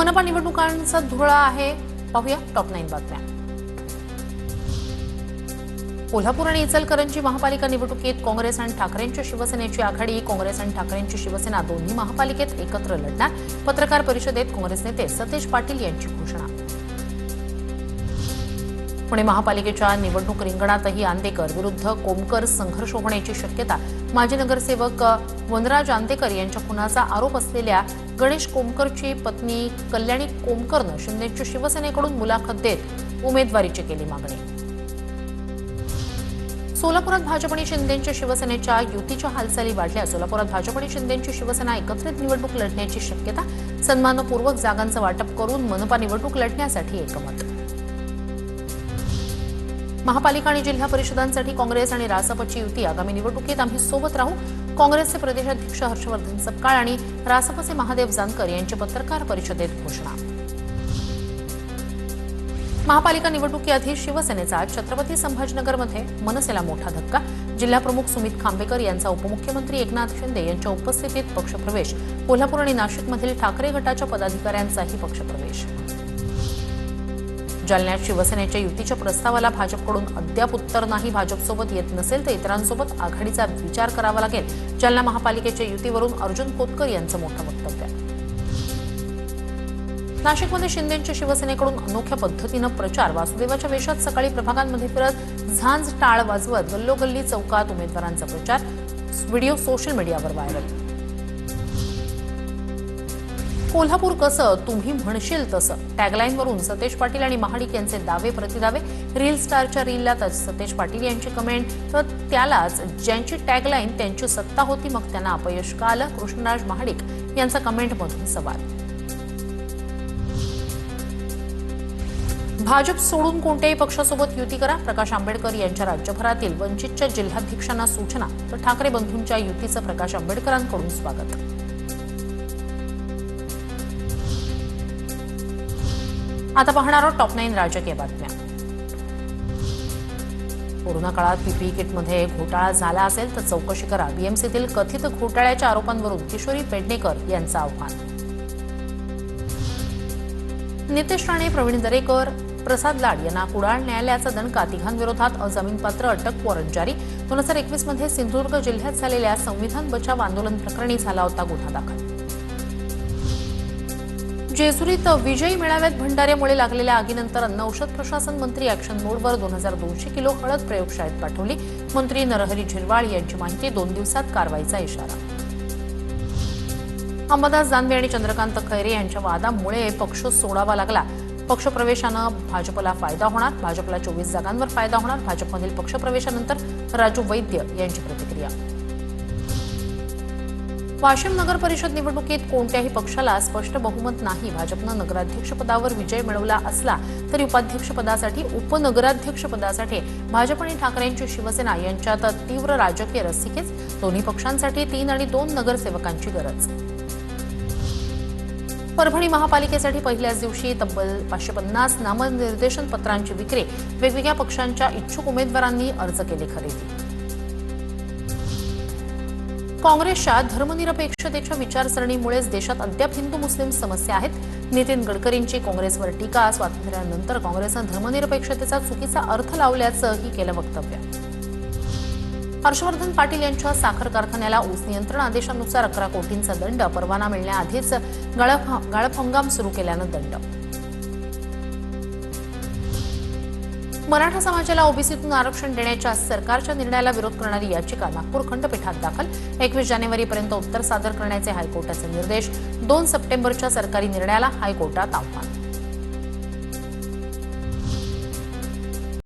मनपा निवडणुकांचा धुळा आहे. पाहूया टॉप 9 बातम्या. कोल्हापूर आणि इचलकरंजी महापालिका निवडणुकीत काँग्रेस आणि ठाकरेंच्या शिवसेनेची आघाडी. काँग्रेस आणि ठाकरेंची शिवसेना दोन्ही महापालिकेत एकत्र लढणार. पत्रकार परिषदेत काँग्रेस नेते सतेज पाटील यांची घोषणा. पुणे महापालिकेच्या निवडणूक रिंगणातही आंदेकर विरुद्ध कोमकर संघर्ष होण्याची शक्यता. माजी नगरसेवक वनराज आंदेकर यांच्या खुनाचा आरोप असलेल्या गणेश कोमकरची पत्नी कल्याणी कोमकरनं शिंदेच्या शिवसेनेकडून मुलाखत देत उमेदवारीची केली मागणी. सोलापुरात भाजप आणि शिंदेच्या शिवसेनेच्या युतीच्या हालचाली वाढल्या. सोलापुरात भाजप आणि शिंदेची शिवसेना एकत्रित निवडणूक लढण्याची शक्यता. सन्मानपूर्वक जागांचं वाटप करून मनपा निवडणूक लढण्यासाठी एकमत. महापालिका आणि जिल्हा परिषदांसाठी काँग्रेस आणि रासपची युती. आगामी निवडणुकीत आम्ही सोबत राहू. काँग्रेसचे प्रदेशाध्यक्ष हर्षवर्धन सपकाळ आणि रासपचे महादेव जानकर यांची पत्रकार परिषदेत घोषणा. महापालिका निवडणुकीआधी शिवसेनेचा छत्रपती संभाजीनगरमध्ये मनसेला मोठा धक्का. जिल्हाप्रमुख सुमित खांबेकर यांचा उपमुख्यमंत्री एकनाथ शिंदे यांच्या उपस्थितीत पक्षप्रवेश. कोल्हापूर आणि नाशिकमधील ठाकरे गटाच्या पदाधिकाऱ्यांचाही पक्षप्रवेश. जालन्यात शिवसेनेच्या युतीच्या प्रस्तावाला भाजपकडून अद्याप उत्तर नाही. भाजपसोबत येत नसेल तर इतरांसोबत आघाडीचा विचार करावा लागेल. जालना महापालिकेच्या युतीवरून अर्जुन खोतकर यांचं मोठं वक्तव्य. नाशिकमध्ये शिंदेच्या शिवसेनेकडून अनोख्या पद्धतीनं प्रचार. वासुदेवाच्या वेशात सकाळी प्रभागांमध्ये फिरत झांज टाळ वाजवत गल्लोगल्ली चौकात उमेदवारांचा प्रचार. व्हिडिओ सोशल मीडियावर व्हायरल. कोल्हापूर कसं तुम्ही म्हणशील तसं टॅगलाईनवरून सतेज पाटील आणि महाडिक यांचे दावे प्रतिदावे. रील स्टारच्या रीलला सतेज पाटील यांची कमेंट तर त्यालाच ज्यांची टॅगलाईन त्यांची सत्ता होती मग त्यांना अपयश का आलं. कृष्णराज महाडिक यांचा कमेंटमधून सवाल. भाजप सोडून कोणत्याही पक्षासोबत युती करा. प्रकाश आंबेडकर यांच्या राज्यभरातील वंचितच्या जिल्हाध्यक्षांना सूचना. तर ठाकरे बंधूंच्या युतीचं प्रकाश आंबेडकरांकडून स्वागत. आता पाहणार आहोत टॉप 9 राजकीय बातम्या. कोरोना काळात पीपीई किटमध्ये घोटाळा झाला असेल तर चौकशी करा. बीएमसीतील कथित घोटाळ्याच्या आरोपांवरून किशोरी पेडणेकर यांचं आव्हान. नितेश राणे, प्रवीण दरेकर, प्रसाद लाड यांना कुडाळ न्यायालयाचा दणका. तिघांविरोधात अजामीनपात्र अटक वॉरंट जारी. 2021 मध्ये सिंधुदुर्ग जिल्ह्यात झालेल्या संविधान बचाव आंदोलन प्रकरणी झाला होता गुन्हा दाखल. जेजुरीत विजयी मेळाव्यात भंडाऱ्यामुळे लागलेल्या आगीनंतर अन्न औषध प्रशासन मंत्री ॲक्शन मोडवर 2200 किलो हळद प्रयोगशाळेत पाठवली. मंत्री नरहरी झिरवाळ यांची माहिती. 2 दिवसात कारवाईचा इशारा. अंबादास दानवे आणि चंद्रकांत खैरे यांच्या वादामुळे पक्ष सोडावा लागला. पक्षप्रवेशानं भाजपला फायदा होणार. भाजपला 24 जागांवर फायदा होणार. भाजपमधील पक्षप्रवेशानंतर राजू वैद्य यांची प्रतिक्रिया. वाशिम नगर परिषद निवडणुकीत कोणत्याही पक्षाला स्पष्ट बहुमत नाही. भाजपनं नगराध्यक्षपदावर विजय मिळवला असला तरी उपाध्यक्षपदासाठी उपनगराध्यक्षपदासाठी भाजप आणि ठाकरेंची शिवसेना यांच्यात तीव्र राजकीय रस्सीखेच. दोन्ही पक्षांसाठी 3 आणि 2 नगरसेवकांची गरज. परभणी महापालिकेसाठी पहिल्याच दिवशी तब्बल 550 नामनिर्देशन पत्रांची विक्री. वेगवेगळ्या पक्षांच्या इच्छुक उमेदवारांनी अर्ज केले खरेदी. काँग्रेसच्या धर्मनिरपेक्षतेच्या विचारसरणीमुळेच देशात अद्याप हिंदू मुस्लिम समस्या आहेत. नितीन गडकरींची काँग्रेसवर टीका. स्वातंत्र्यानंतर काँग्रेसनं धर्मनिरपेक्षतेचा चुकीचा अर्थ लावल्याचंही केलं वक्तव्य. हर्षवर्धन पाटील यांच्या साखर कारखान्याला ऊस नियंत्रण आदेशानुसार 11 कोटींचा दंड. परवाना मिळण्याआधीच गाळप हंगाम सुरू केल्यानं दंड. मराठा समाजाला ओबीसीतून आरक्षण देण्याच्या सरकारच्या निर्णयाला विरोध करणारी याचिका नागपूर खंडपीठात दाखल. 21 जानेवारीपर्यंत उत्तर सादर करण्याचे हायकोर्टाचे निर्देश. 2 सप्टेंबरच्या सरकारी निर्णयाला हायकोर्टात आव्हान.